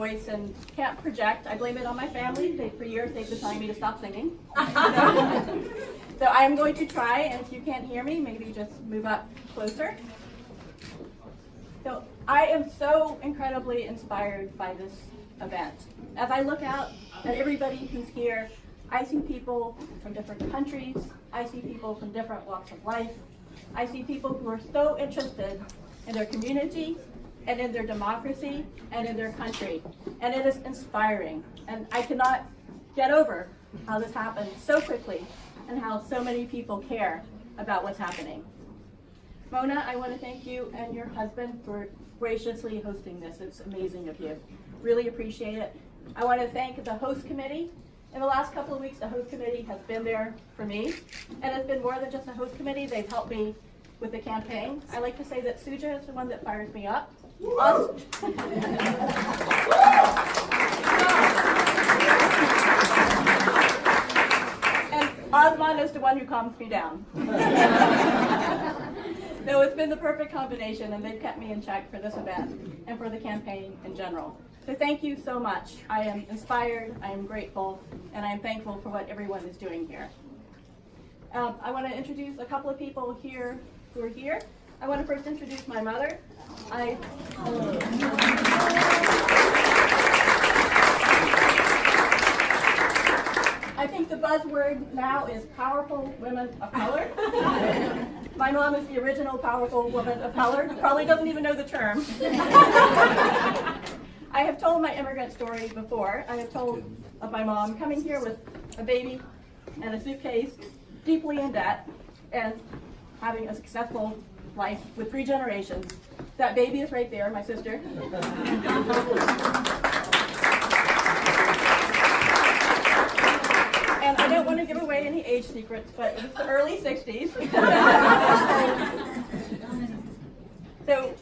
voice and can't project. I blame it on my family. For years they've been telling me to stop singing. So I'm going to try, and if you can't hear me, maybe just move up closer. So I am so incredibly inspired by this event. As I look out at everybody who's here, I see people from different countries. I see people from different walks of life. I see people who are so interested in their community and in their democracy and in their country. And it is inspiring. And I cannot get over how this happened so quickly and how so many people care about what's happening. Mona, I want to thank you and your husband for graciously hosting this. It's amazing of you. Really appreciate it. I want to thank the host committee. In the last couple of weeks, the host committee has been there for me. And it's been more than just a host committee. They've helped me with the campaign. I like to say that Suja is the one that fires me up. And Osman is the one who calms me down. No, it's been the perfect combination, and they've kept me in check for this event and for the campaign in general. So thank you so much. I am inspired, I am grateful, and I am thankful for what everyone is doing here. I want to introduce a couple of people here who are here. I want to first introduce my mother. I think the buzzword now is powerful women of color. My mom is the original powerful woman of color. Probably doesn't even know the term. I have told my immigrant story before. I have told of my mom coming here with a baby and a suitcase, deeply in debt, and having a successful life with 3 generations. That baby is right there, my sister. And I don't want to give away any age secrets, but it was the early 60s. So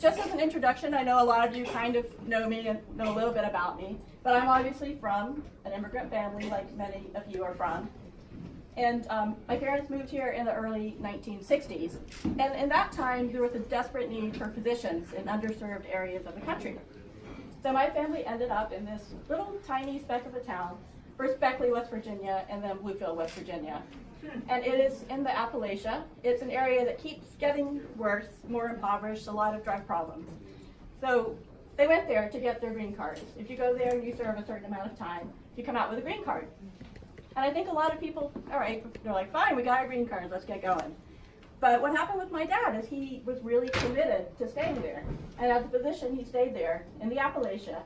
just as an introduction, I know a lot of you kind of know me and know a little bit about me, but I'm obviously from an immigrant family like many of you are from. And my parents moved here in the early 1960s. And in that time, there was a desperate need for physicians in underserved areas of the country. So my family ended up in this little tiny speck of a town, first Beckley, West Virginia, and then Bluefield, West Virginia. And it is in the Appalachia. It's an area that keeps getting worse, more impoverished, a lot of drug problems. So they went there to get their green cards. If you go there and you serve a certain amount of time, you come out with a green card. And I think a lot of people, all right, they're like, fine, we got our green cards, let's get going. But what happened with my dad is he was really committed to staying there. And as a physician, he stayed there in the Appalachia,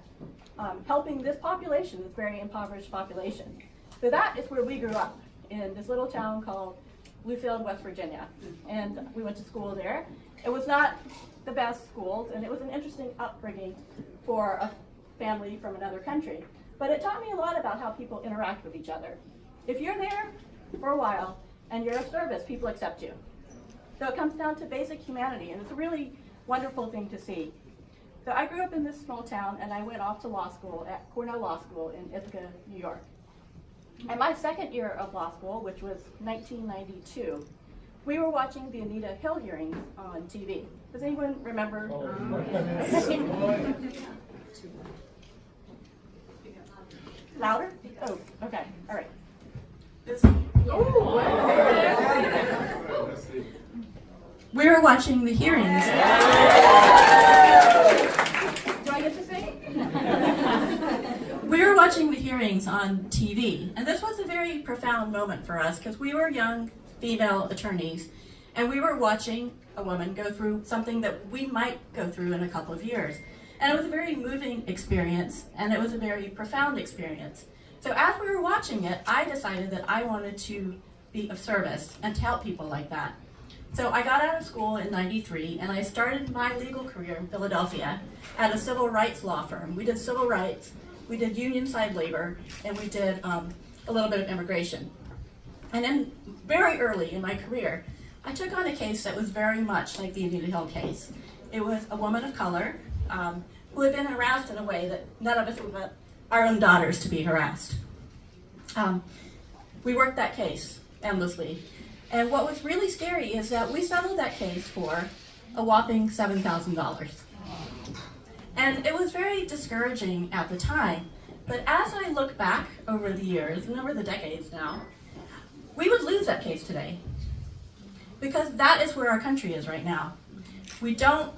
helping this population, this very impoverished population. So that is where we grew up, in this little town called Bluefield, West Virginia. And we went to school there. It was not the best schools, and it was an interesting upbringing for a family from another country. But it taught me a lot about how people interact with each other. If you're there for a while and you're of service, people accept you. So it comes down to basic humanity, and it's a really wonderful thing to see. So I grew up in this small town, and I went off to law school at Cornell Law School in Ithaca, New York. And my second year of law school, which was 1992, we were watching the Anita Hill hearings on TV. Does anyone remember? Louder? Oh, okay, all right. We were watching the hearings. Do I get to sing? We were watching the hearings on TV, and this was a very profound moment for us because we were young female attorneys, and we were watching a woman go through something that we might go through in a couple of years. And it was a very moving experience, and it was a very profound experience. So as we were watching it, I decided that I wanted to be of service and to help people like that. So I got out of school in '93, and I started my legal career in Philadelphia at a civil rights law firm. We did civil rights, we did union side labor, and we did a little bit of immigration. And then very early in my career, I took on a case that was very much like the Anita Hill case. It was a woman of color who had been harassed in a way that none of us would want our own daughters to be harassed. We worked that case endlessly. And what was really scary is that we settled that case for a whopping $7,000. And it was very discouraging at the time. But as I look back over the years, and over the decades now, we would lose that case today. Because that is where our country is right now. We don't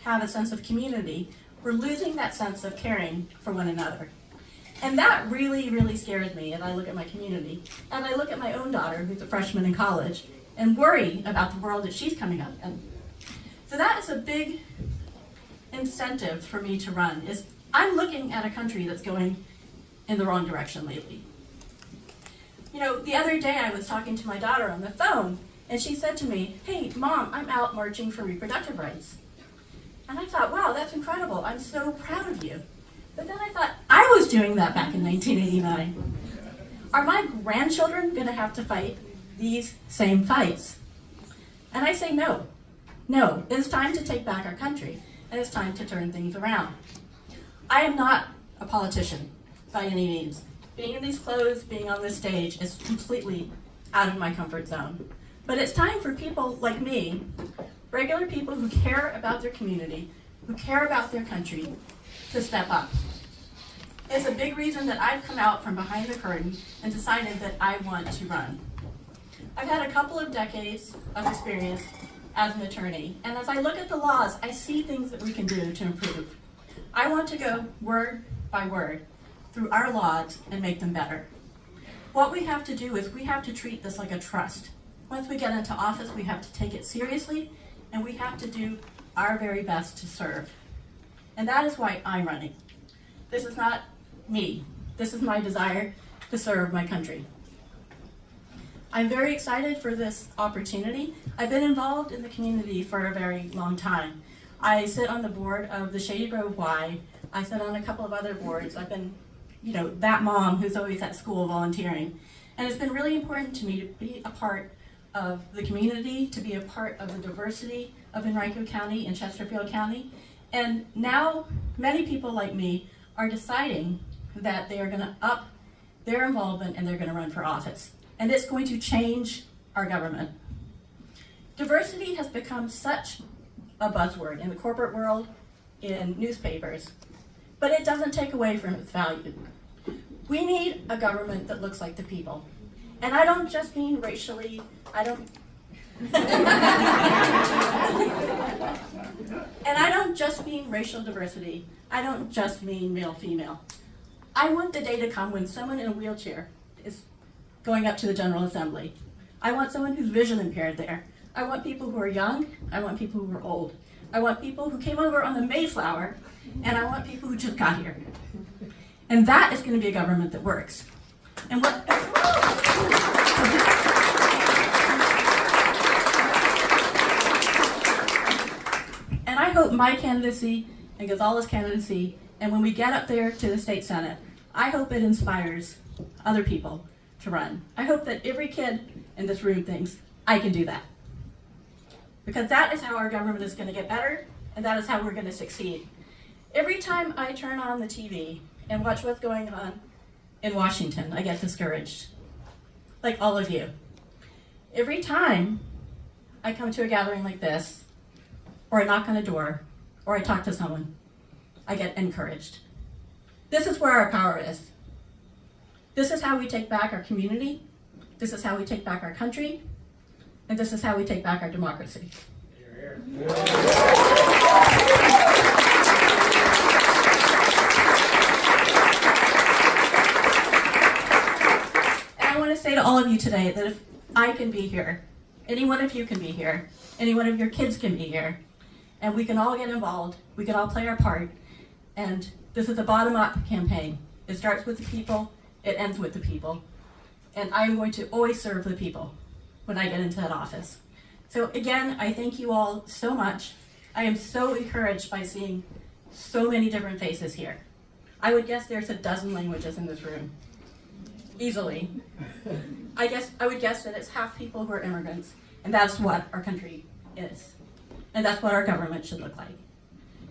have a sense of community. We're losing that sense of caring for one another. And that really, really scares me as I look at my community. And I look at my own daughter, who's a freshman in college, and worry about the world that she's coming up in. So that is a big incentive for me to run, is I'm looking at a country that's going in the wrong direction lately. You know, the other day I was talking to my daughter on the phone, and she said to me, "Hey, Mom, I'm out marching for reproductive rights." And I thought, wow, that's incredible. I'm so proud of you. But then I thought, I was doing that back in 1989. Are my grandchildren going to have to fight these same fights? And I say no. No, it is time to take back our country, and it's time to turn things around. I am not a politician by any means. Being in these clothes, being on this stage is completely out of my comfort zone. But it's time for people like me, regular people who care about their community, who care about their country, to step up. It's a big reason that I've come out from behind the curtain and decided that I want to run. I've had a couple of decades of experience as an attorney, and as I look at the laws, I see things that we can do to improve. I want to go word by word through our laws and make them better. What we have to do is we have to treat this like a trust. Once we get into office, we have to take it seriously, and we have to do our very best to serve. And that is why I'm running. This is not me. This is my desire to serve my country. I'm very excited for this opportunity. I've been involved in the community for a very long time. I sit on the board of the Shady Grove Y. I sit on a couple of other boards. I've been, that mom who's always at school volunteering. And it's been really important to me to be a part of the community, to be a part of the diversity of Henrico County and Chesterfield County. And now many people like me are deciding that they are going to up their involvement and they're going to run for office. And it's going to change our government. Diversity has become such a buzzword in the corporate world, in newspapers, but it doesn't take away from its value. We need a government that looks like the people. And I don't just mean racially, And I don't just mean racial diversity. I don't just mean male-female. I want the day to come when someone in a wheelchair is going up to the General Assembly. I want someone who's vision impaired there. I want people who are young. I want people who are old. I want people who came over on the Mayflower, and I want people who just got here. And that is going to be a government that works. And I hope my candidacy and Gonzalez's candidacy, and when we get up there to the state senate, I hope it inspires other people to run. I hope that every kid in this room thinks, I can do that. Because that is how our government is going to get better, and that is how we're going to succeed. Every time I turn on the TV and watch what's going on in Washington, I get discouraged, like all of you. Every time I come to a gathering like this, or I knock on a door, or I talk to someone, I get encouraged. This is where our power is. This is how we take back our community, this is how we take back our country, and this is how we take back our democracy. And I want to say to all of you today that if I can be here, any one of you can be here, any one of your kids can be here, and we can all get involved, we can all play our part, and this is a bottom-up campaign. It starts with the people, it ends with the people, and I'm going to always serve the people when I get into that office. So again, I thank you all so much. I am so encouraged by seeing so many different faces here. I would guess there's a dozen languages in this room, easily. I would guess that it's half people who are immigrants, and that's what our country is. And that's what our government should look like.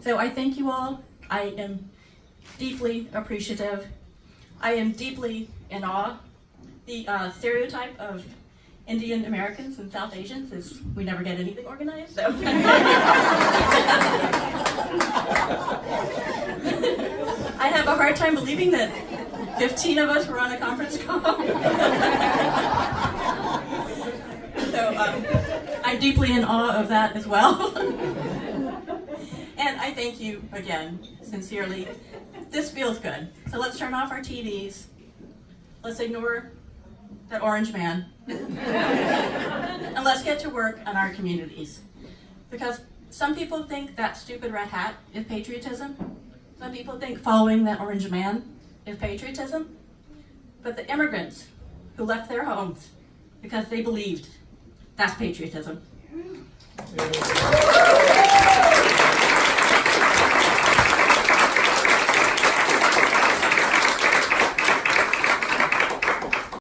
So I thank you all. I am deeply appreciative. I am deeply in awe. The stereotype of Indian Americans and South Asians is we never get anything organized. So. I have a hard time believing that 15 of us were on a conference call. So I'm deeply in awe of that as well. And I thank you again, sincerely. This feels good. So let's turn off our TVs. Let's ignore that orange man. And let's get to work on our communities. Because some people think that stupid red hat is patriotism. Some people think following that orange man is patriotism. But the immigrants who left their homes because they believed, that's patriotism.